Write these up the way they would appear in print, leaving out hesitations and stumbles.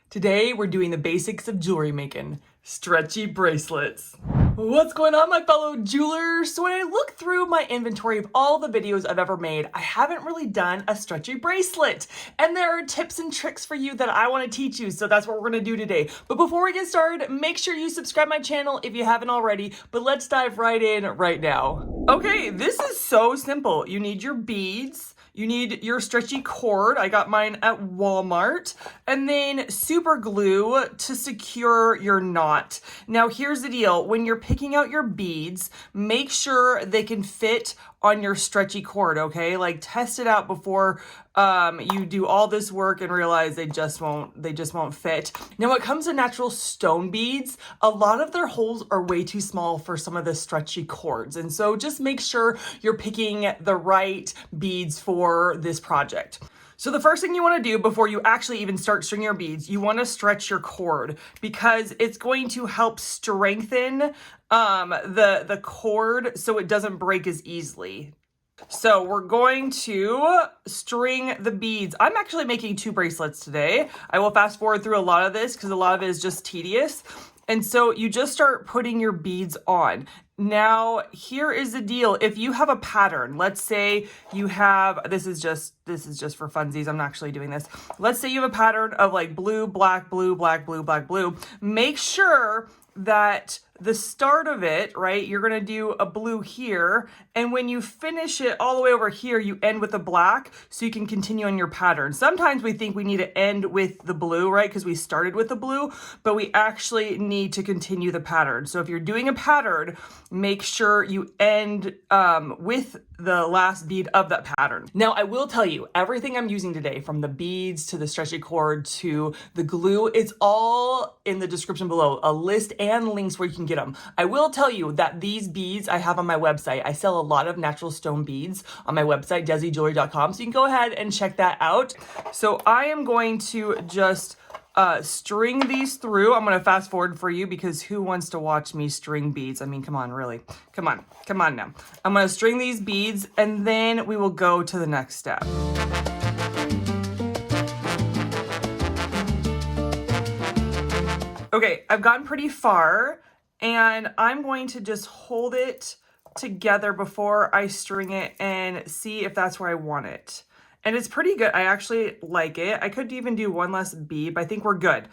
Today, we're doing the basics of jewelry making, stretchy bracelets. What's going on, my fellow jewelers? So when I look through my inventory of all the videos I've ever made, I haven't really done a stretchy bracelet. And there are tips and tricks for you that I want to teach you, so that's what we're going to do today. But before we get started, make sure you subscribe my channel if you haven't already, but let's dive right in right now. Okay, this is so simple. You need your beads. You need your stretchy cord. I got mine at Walmart. And then super glue to secure your knot. Now here's the deal. When you're picking out your beads, make sure they can fit on your stretchy cord, okay? Like test it out before you do all this work and realize they just won't fit. Now when it comes to natural stone beads, a lot of their holes are way too small for some of the stretchy cords. And so just make sure you're picking the right beads for this project. So the first thing you want to do before you actually even start stringing your beads, you want to stretch your cord because it's going to help strengthen the cord so it doesn't break as easily. So we're going to string the beads. I'm actually making 2 bracelets today. I will fast forward through a lot of this because a lot of it is just tedious. And so you just start putting your beads on. Now, here is the deal. If you have a pattern, let's say you have, this is just for funsies. I'm not actually doing this. Let's say you have a pattern of like blue, black, blue, black, blue, black, blue. Make sure that the start of it, right, you're going to do a blue here. And when you finish it all the way over here, you end with a black so you can continue on your pattern. Sometimes we think we need to end with the blue, right, because we started with the blue, but we actually need to continue the pattern. So if you're doing a pattern, make sure you end with the last bead of that pattern. Now, I will tell you, everything I'm using today, from the beads to the stretchy cord to the glue, it's all in the description below, a list and links where you can get them. I will tell you that these beads I have on my website. I sell a lot of natural stone beads on my website, desijewelry.com, so you can go ahead and check that out. So I am going to just string these through. I'm going to fast forward for you because who wants to watch me string beads? I mean, come on, really. Come on now. I'm going to string these beads and then we will go to the next step. Okay, I've gotten pretty far and I'm going to just hold it together before I string it and see if that's where I want it. And it's pretty good. I actually like it. I could even do one less bead, but I think we're good.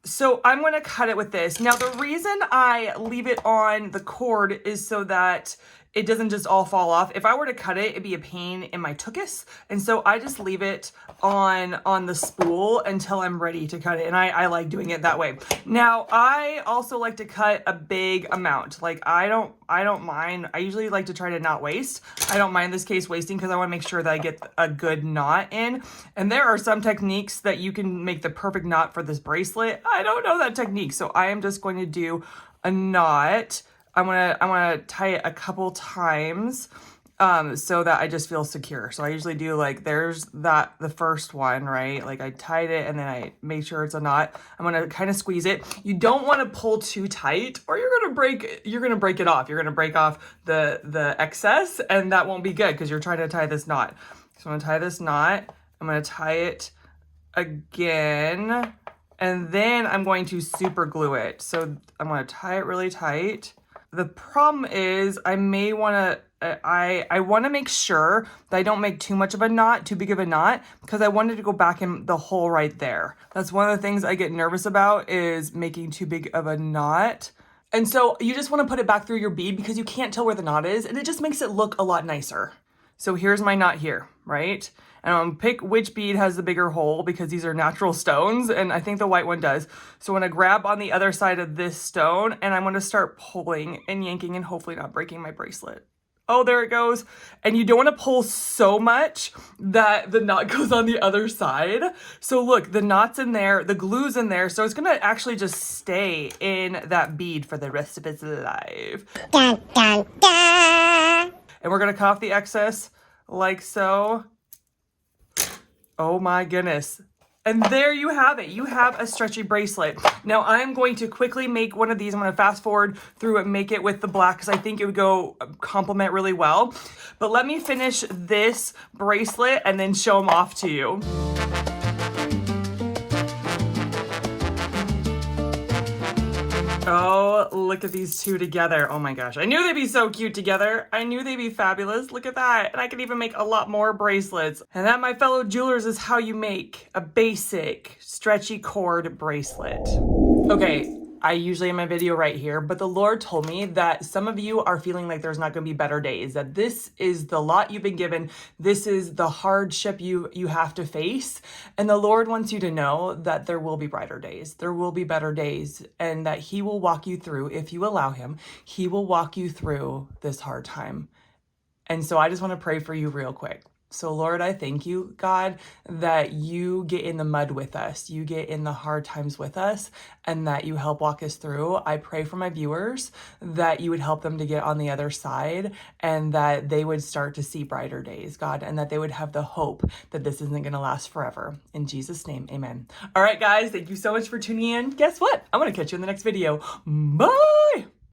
So I'm going to cut it with this. Now, the reason I leave it on the cord is so that it doesn't just all fall off. If I were to cut it, it'd be a pain in my tuchus. And so I just leave it on the spool until I'm ready to cut it. And I like doing it that way. Now, I also like to cut a big amount. Like I don't mind. I usually like to try to not waste. I don't mind this case wasting because I want to make sure that I get a good knot in. And there are some techniques that you can make the perfect knot for this bracelet. I don't know that technique. So I am just going to do a knot. I'm gonna tie it a couple times so that I just feel secure. So I usually do like, there's the first one, right? Like I tied it and then I make sure it's a knot. I'm gonna kind of squeeze it. You don't want to pull too tight or you're gonna break it off. You're gonna break off the excess and that won't be good because you're trying to tie this knot. So I'm gonna tie this knot. I'm gonna tie it again and then I'm going to super glue it. So I'm gonna tie it really tight. The problem is I want to make sure that I don't make too much of a knot, too big of a knot, because I wanted to go back in the hole right there. That's one of the things I get nervous about is making too big of a knot. And so you just want to put it back through your bead because you can't tell where the knot is and it just makes it look a lot nicer. So here's my knot here, right? And I'm gonna pick which bead has the bigger hole because these are natural stones and I think the white one does. So I'm gonna grab on the other side of this stone and I'm gonna start pulling and yanking and hopefully not breaking my bracelet. Oh, there it goes. And you don't wanna pull so much that the knot goes on the other side. So look, the knot's in there, the glue's in there. So it's gonna actually just stay in that bead for the rest of its life. Dun, dun, dun. And we're gonna cut off the excess like so. Oh my goodness. And there you have it. You have a stretchy bracelet. Now I'm going to quickly make one of these. I'm going to fast forward through it, make it with the black because I think it would go complement really well. But let me finish this bracelet and then show them off to you. Oh, look at these two together. Oh my gosh. I knew they'd be so cute together. I knew they'd be fabulous. Look at that. And I could even make a lot more bracelets. And that, my fellow jewelers, is how you make a basic stretchy cord bracelet. Okay, I usually end my video right here, but the Lord told me that some of you are feeling like there's not going to be better days, that this is the lot you've been given. This is the hardship you have to face. And the Lord wants you to know that there will be brighter days. There will be better days, and that He will walk you through, if you allow Him, He will walk you through this hard time. And so I just want to pray for you real quick. So Lord, I thank you, God, that you get in the mud with us, you get in the hard times with us, and that you help walk us through. I pray for my viewers that you would help them to get on the other side, and that they would start to see brighter days, God, and that they would have the hope that this isn't going to last forever. In Jesus' name, amen. All right, guys, thank you so much for tuning in. Guess what? I'm going to catch you in the next video. Bye!